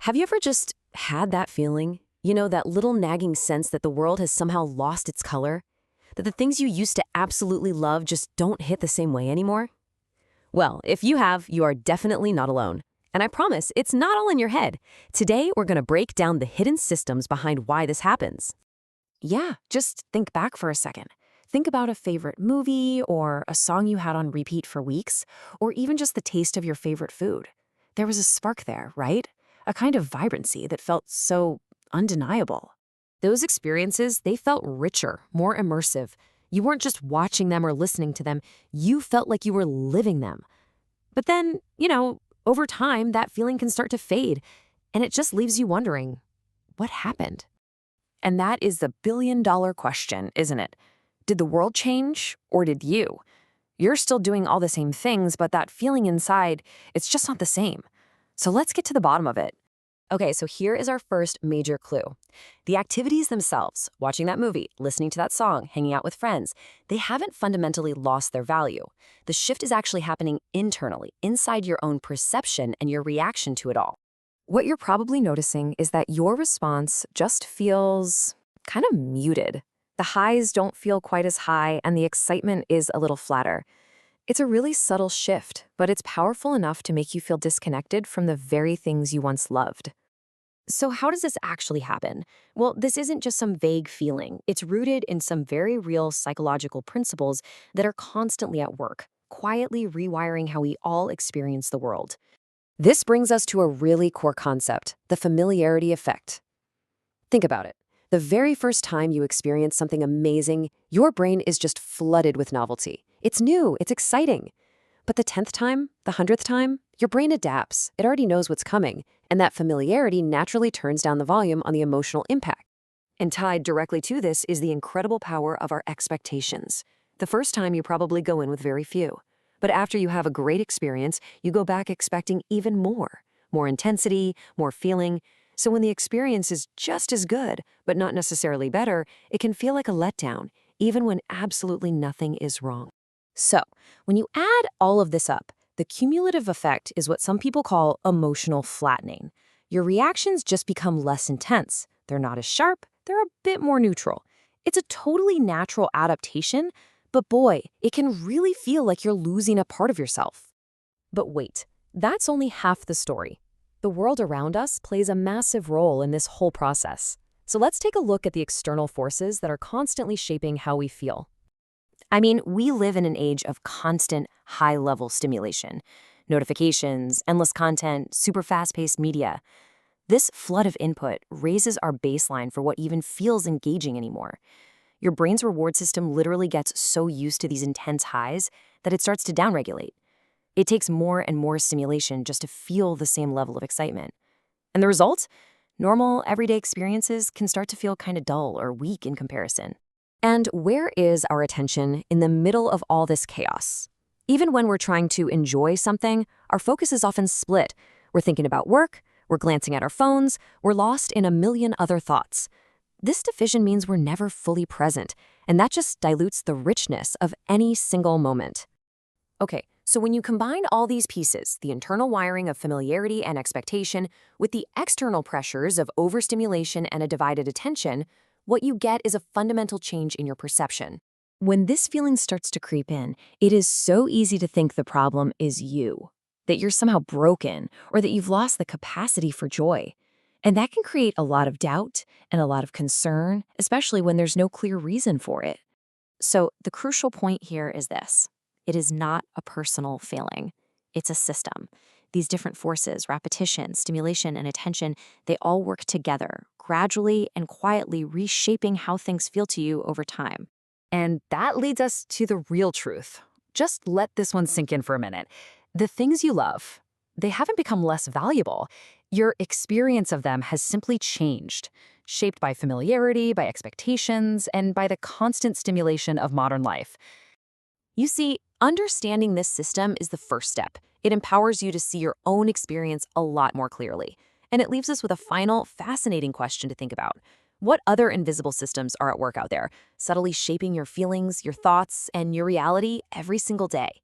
Have you ever just had that feeling? That little nagging sense that the world has somehow lost its color? That the things you used to absolutely love just don't hit the same way anymore? Well, if you have, you are definitely not alone. And I promise, it's not all in your head. Today, we're going to break down the hidden systems behind why this happens. Yeah, just think back for a second. Think about a favorite movie or a song you had on repeat for weeks, or even just the taste of your favorite food. There was a spark there, right? A kind of vibrancy that felt so undeniable. Those experiences, they felt richer, more immersive. You weren't just watching them or listening to them, you felt like you were living them. But then, over time, that feeling can start to fade, and it just leaves you wondering, what happened? And that is the billion-dollar question, isn't it? Did the world change, or did you? You're still doing all the same things, but that feeling inside, it's just not the same. So let's get to the bottom of it. Okay, so here is our first major clue. The activities themselves, watching that movie, listening to that song, hanging out with friends, they haven't fundamentally lost their value. The shift is actually happening internally, inside your own perception and your reaction to it all. What you're probably noticing is that your response just feels kind of muted. The highs don't feel quite as high, and the excitement is a little flatter. It's a really subtle shift, but it's powerful enough to make you feel disconnected from the very things you once loved. So how does this actually happen? Well, this isn't just some vague feeling. It's rooted in some very real psychological principles that are constantly at work, quietly rewiring how we all experience the world. This brings us to a really core concept, the familiarity effect. Think about it. The very first time you experience something amazing, your brain is just flooded with novelty. It's new, it's exciting. But the 10th time, the 100th time, your brain adapts. It already knows what's coming, and that familiarity naturally turns down the volume on the emotional impact. And tied directly to this is the incredible power of our expectations. The first time you probably go in with very few. But after you have a great experience, you go back expecting even more. More intensity, more feeling. So when the experience is just as good, but not necessarily better, it can feel like a letdown, even when absolutely nothing is wrong. So, when you add all of this up, the cumulative effect is what some people call emotional flattening. Your reactions just become less intense. They're not as sharp, they're a bit more neutral. It's a totally natural adaptation, but boy, it can really feel like you're losing a part of yourself. But wait, that's only half the story. The world around us plays a massive role in this whole process. So let's take a look at the external forces that are constantly shaping how we feel. I mean, we live in an age of constant high-level stimulation. Notifications, endless content, super fast-paced media. This flood of input raises our baseline for what even feels engaging anymore. Your brain's reward system literally gets so used to these intense highs that it starts to downregulate. It takes more and more stimulation just to feel the same level of excitement. And the result? Normal, everyday experiences can start to feel kind of dull or weak in comparison. And where is our attention in the middle of all this chaos? Even when we're trying to enjoy something, our focus is often split. We're thinking about work, we're glancing at our phones, we're lost in a million other thoughts. This division means we're never fully present, and that just dilutes the richness of any single moment. Okay, so when you combine all these pieces, the internal wiring of familiarity and expectation, with the external pressures of overstimulation and a divided attention, what you get is a fundamental change in your perception. When this feeling starts to creep in, it is so easy to think the problem is you, that you're somehow broken, or that you've lost the capacity for joy. And that can create a lot of doubt and a lot of concern, especially when there's no clear reason for it. So the crucial point here is this. It is not a personal failing. It's a system. These different forces, repetition, stimulation, and attention, they all work together, gradually and quietly reshaping how things feel to you over time. And that leads us to the real truth. Just let this one sink in for a minute. The things you love, they haven't become less valuable. Your experience of them has simply changed, shaped by familiarity, by expectations, and by the constant stimulation of modern life. You see, understanding this system is the first step. It empowers you to see your own experience a lot more clearly. And it leaves us with a final, fascinating question to think about. What other invisible systems are at work out there, subtly shaping your feelings, your thoughts, and your reality every single day?